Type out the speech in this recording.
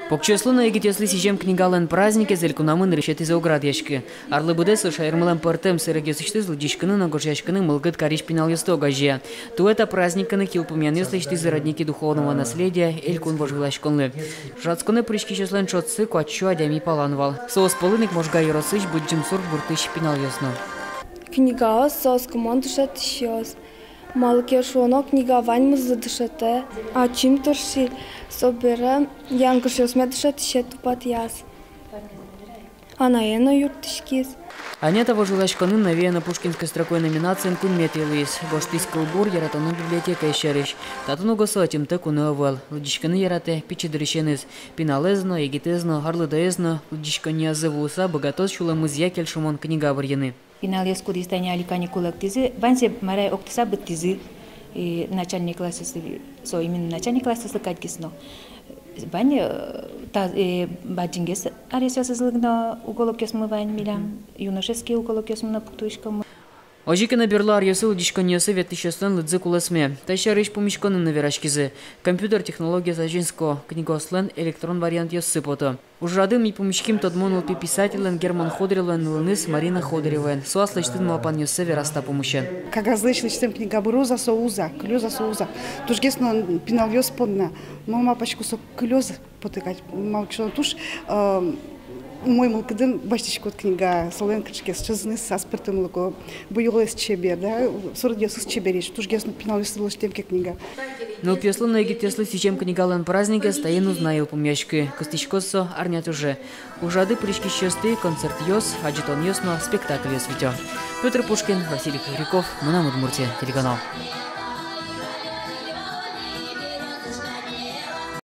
Покчеслуна егетесли сижем книгален праздники зелькунамын решет из оград яшки. Арлы будесы шайрмалем портем сырегесышты злодишканы на горшяшканы мылгыт кариш пинал ёстога жия. Туэта праздниканы килпумян ёслышты зародники духовного наследия элькун вожглашконлы. Жацконы прыжки чеслен чотсы куачу адями паланвал. Соос полыник можга еросыш буджим сурк буртыш пинал ёсно. Книга соос командушат щёс. Малке шоно книга ваньмыз задышате, а чим торши собера янгышёс медышат ще тупат яс. Анаена юртышкис. Анята вожглашканы навеяна пушкинской строкой номинациям кунмет елыйс. Гоштис кылбур яратану библиотека ещериш. Татуну госуатим те куны овал. Лудишканы ярате пичедрешеныз. Пиналезно, егитезно, харлыдаезно. Лудишканы азывуса богатос шуламыз якель шумон книга варьяны. Пиналез кудистания аликани коллектизы. Вансе марай октиса быттизы. Начальник класса, именно начальник класса слыкатькисно. Вань баджингес аресёсызлыгна уголокесмы вань милям. Юношеский уголокесмы пуктуишкам. Ожикана берлар ёсы дишканьёсы веттишёстан лыдзы куласме. Тайшарыш помешканы на верашкизы. Компьютер технология сажинско. Книгослен электрон вариант ёсы пото. Ужрадым и помешким тодмонул писателен Герман Ходыревен лыныс Марина Ходыревен. Суаслычтын малпан ёсы вераста помощен. Как различным книга бруза соуза, клёза соуза. Тушгесно пинал ёс подна. Мама пачку со клёз потыкать. Малчо туш. Мой малкадын баштичкот книга соленкачке счезны с аспертым луко буйолес чебер, да, сурдёсус чебериш, тушгесно пинал ёс темке книга. Но пьеслу на егитеслы сичем книгален праздника стоен узнаил помяшки. Костичкосо арнят уже. Ужады прыжки счёсты, концерт ёс, аджитон ёсно, спектакль ёс витё. Петр Пушкин, Василий Куриков, Мунам Удмуртия, телеканал.